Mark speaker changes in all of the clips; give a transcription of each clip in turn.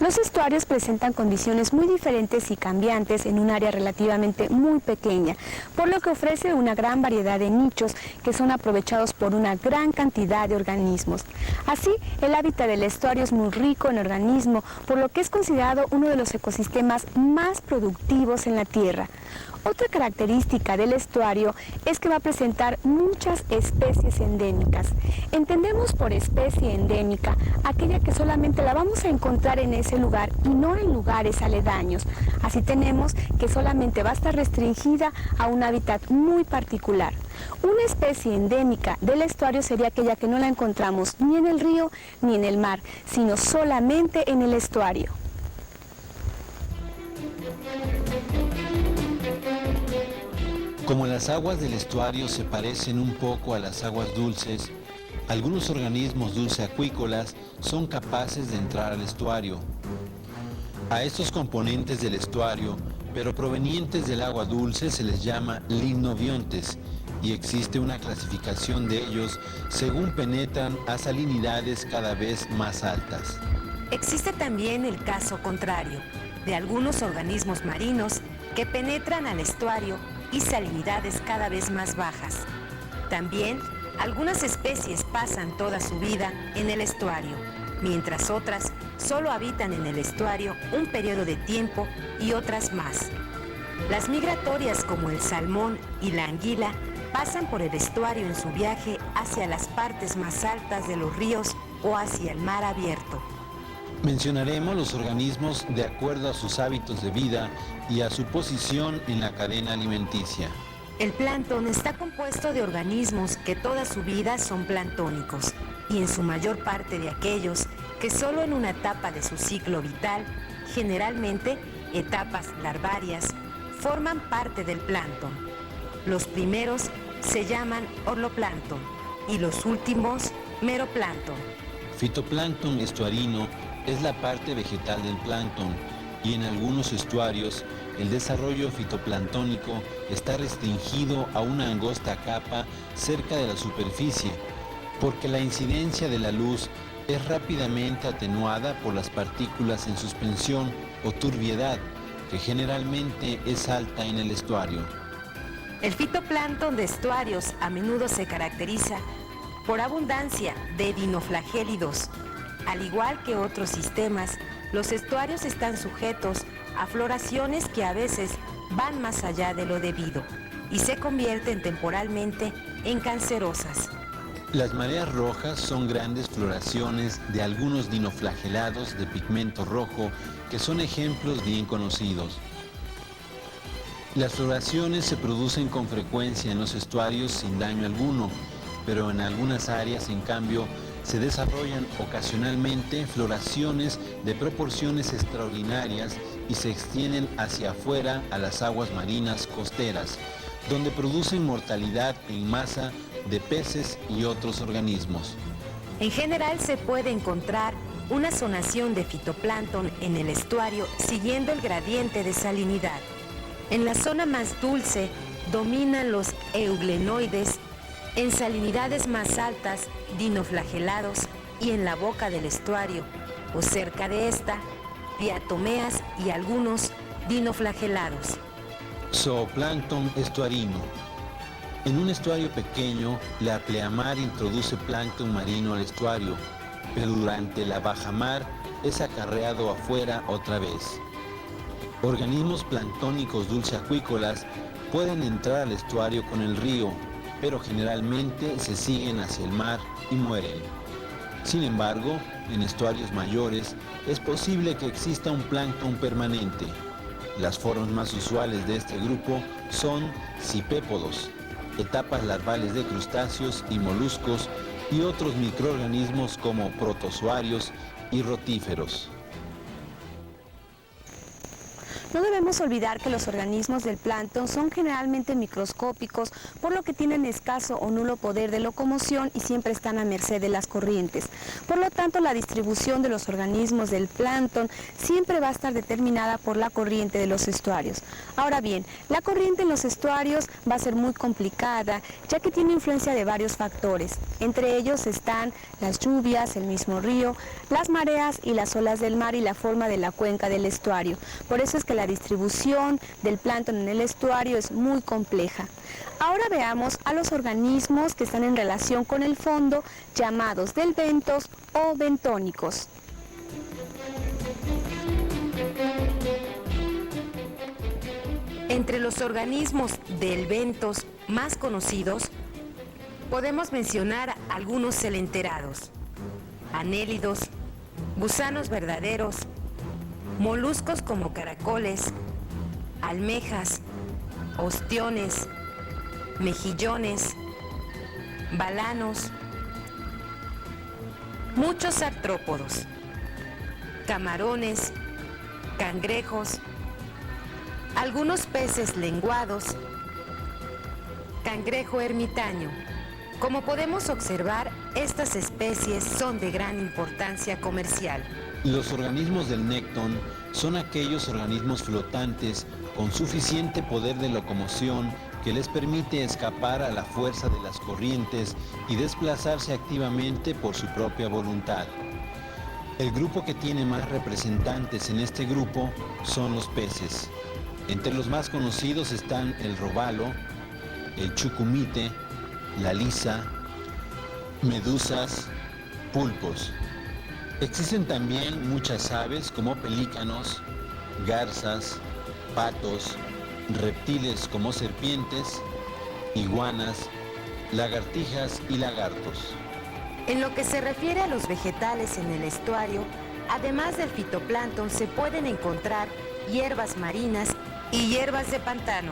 Speaker 1: Los estuarios presentan condiciones muy diferentes y cambiantes en un área relativamente muy pequeña, por lo que ofrece una gran variedad de nichos que son aprovechados por una gran cantidad de organismos. Así, el hábitat del estuario es muy rico en organismos, por lo que es considerado uno de los ecosistemas más productivos en la Tierra. Otra característica del estuario es que va a presentar muchas especies endémicas. Entendemos por especie endémica aquella que solamente la vamos a encontrar en ese lugar y no en lugares aledaños. Así tenemos que solamente va a estar restringida a un hábitat muy particular. Una especie endémica del estuario sería aquella que no la encontramos ni en el río ni en el mar, sino solamente en el estuario.
Speaker 2: Como las aguas del estuario se parecen un poco a las aguas dulces, algunos organismos dulceacuícolas son capaces de entrar al estuario. A estos componentes del estuario, pero provenientes del agua dulce, se les llama limnobiontes, y existe una clasificación de ellos según penetran a salinidades cada vez más altas.
Speaker 3: Existe también el caso contrario, de algunos organismos marinos que penetran al estuario y salinidades cada vez más bajas. También, algunas especies pasan toda su vida en el estuario, mientras otras solo habitan en el estuario un periodo de tiempo y otras más. Las migratorias como el salmón y la anguila pasan por el estuario en su viaje hacia las partes más altas de los ríos o hacia el mar abierto.
Speaker 2: Mencionaremos los organismos de acuerdo a sus hábitos de vida y a su posición en la cadena alimenticia.
Speaker 3: El plancton está compuesto de organismos que toda su vida son planctónicos y en su mayor parte de aquellos que solo en una etapa de su ciclo vital, generalmente etapas larvarias, forman parte del plancton. Los primeros se llaman orloplancton y los últimos meroplancton.
Speaker 2: Fitoplancton estuarino es la parte vegetal del plancton y en algunos estuarios el desarrollo fitoplanctónico está restringido a una angosta capa cerca de la superficie, porque la incidencia de la luz es rápidamente atenuada por las partículas en suspensión o turbiedad, que generalmente es alta en el estuario.
Speaker 3: El fitoplancton de estuarios a menudo se caracteriza por abundancia de dinoflagélidos. Al igual que otros sistemas, los estuarios están sujetos a floraciones que a veces van más allá de lo debido y se convierten temporalmente en cancerosas.
Speaker 2: Las mareas rojas son grandes floraciones de algunos dinoflagelados de pigmento rojo que son ejemplos bien conocidos. Las floraciones se producen con frecuencia en los estuarios sin daño alguno, pero en algunas áreas, en cambio, se desarrollan ocasionalmente floraciones de proporciones extraordinarias y se extienden hacia afuera a las aguas marinas costeras, donde producen mortalidad en masa de peces y otros organismos.
Speaker 3: En general se puede encontrar una zonación de fitoplancton en el estuario siguiendo el gradiente de salinidad. En la zona más dulce dominan los euglenoides, en salinidades más altas, dinoflagelados, y en la boca del estuario, o cerca de esta, diatomeas y algunos dinoflagelados.
Speaker 2: Zooplancton estuarino. En un estuario pequeño, la pleamar introduce plancton marino al estuario, pero durante la bajamar es acarreado afuera otra vez. Organismos planctónicos dulceacuícolas pueden entrar al estuario con el río, pero generalmente se siguen hacia el mar y mueren. Sin embargo, en estuarios mayores es posible que exista un plancton permanente. Las formas más usuales de este grupo son cipépodos, etapas larvales de crustáceos y moluscos y otros microorganismos como protozoarios y rotíferos.
Speaker 1: No debemos olvidar que los organismos del plancton son generalmente microscópicos, por lo que tienen escaso o nulo poder de locomoción y siempre están a merced de las corrientes. Por lo tanto, la distribución de los organismos del plancton siempre va a estar determinada por la corriente de los estuarios. Ahora bien, la corriente en los estuarios va a ser muy complicada, ya que tiene influencia de varios factores. Entre ellos están las lluvias, el mismo río, las mareas y las olas del mar y la forma de la cuenca del estuario. Por eso es que la distribución del plancton en el estuario es muy compleja. Ahora veamos a los organismos que están en relación con el fondo, llamados delbentos o bentónicos.
Speaker 3: Entre los organismos delbentos más conocidos, podemos mencionar algunos celenterados, anélidos, gusanos verdaderos, moluscos como caracoles, almejas, ostiones, mejillones, balanos, muchos artrópodos, camarones, cangrejos, algunos peces lenguados, cangrejo ermitaño. Como podemos observar, estas especies son de gran importancia comercial.
Speaker 2: Los organismos del nécton son aquellos organismos flotantes con suficiente poder de locomoción que les permite escapar a la fuerza de las corrientes y desplazarse activamente por su propia voluntad. El grupo que tiene más representantes en este grupo son los peces. Entre los más conocidos están el robalo, el chucumite, la lisa, medusas, pulpos. Existen también muchas aves como pelícanos, garzas, patos, reptiles como serpientes, iguanas, lagartijas y lagartos.
Speaker 3: En lo que se refiere a los vegetales en el estuario, además del fitoplancton se pueden encontrar hierbas marinas y hierbas de pantano,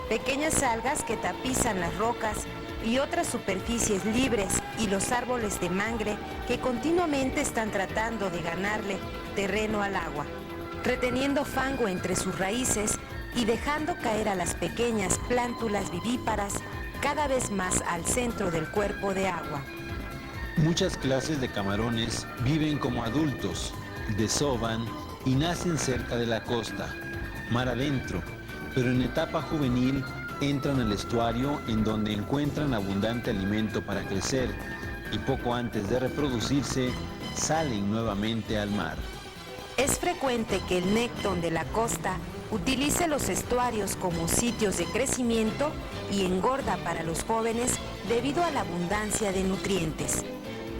Speaker 3: pequeñas algas que tapizan las rocas y otras superficies libres y los árboles de mangre que continuamente están tratando de ganarle terreno al agua, reteniendo fango entre sus raíces y dejando caer a las pequeñas plántulas vivíparas cada vez más al centro del cuerpo de agua.
Speaker 2: Muchas clases de camarones viven como adultos, desovan y nacen cerca de la costa, mar adentro, pero en etapa juvenil entran al estuario en donde encuentran abundante alimento para crecer y poco antes de reproducirse salen nuevamente al mar.
Speaker 3: Es frecuente que el nécton de la costa utilice los estuarios como sitios de crecimiento y engorda para los jóvenes debido a la abundancia de nutrientes.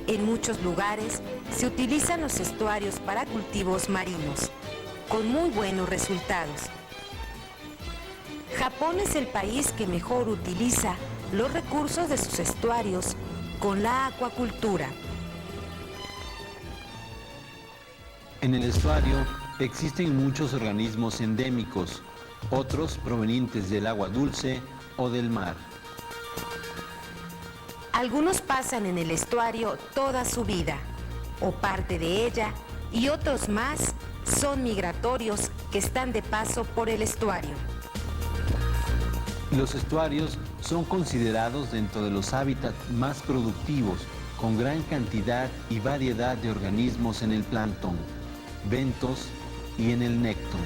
Speaker 3: En muchos lugares se utilizan los estuarios para cultivos marinos, con muy buenos resultados. Japón es el país que mejor utiliza los recursos de sus estuarios con la acuacultura.
Speaker 2: En el estuario existen muchos organismos endémicos, otros provenientes del agua dulce o del mar.
Speaker 3: Algunos pasan en el estuario toda su vida, o parte de ella, y otros más son migratorios que están de paso por el estuario.
Speaker 2: Los estuarios son considerados dentro de los hábitats más productivos, con gran cantidad y variedad de organismos en el plancton, bentos y en el nécton.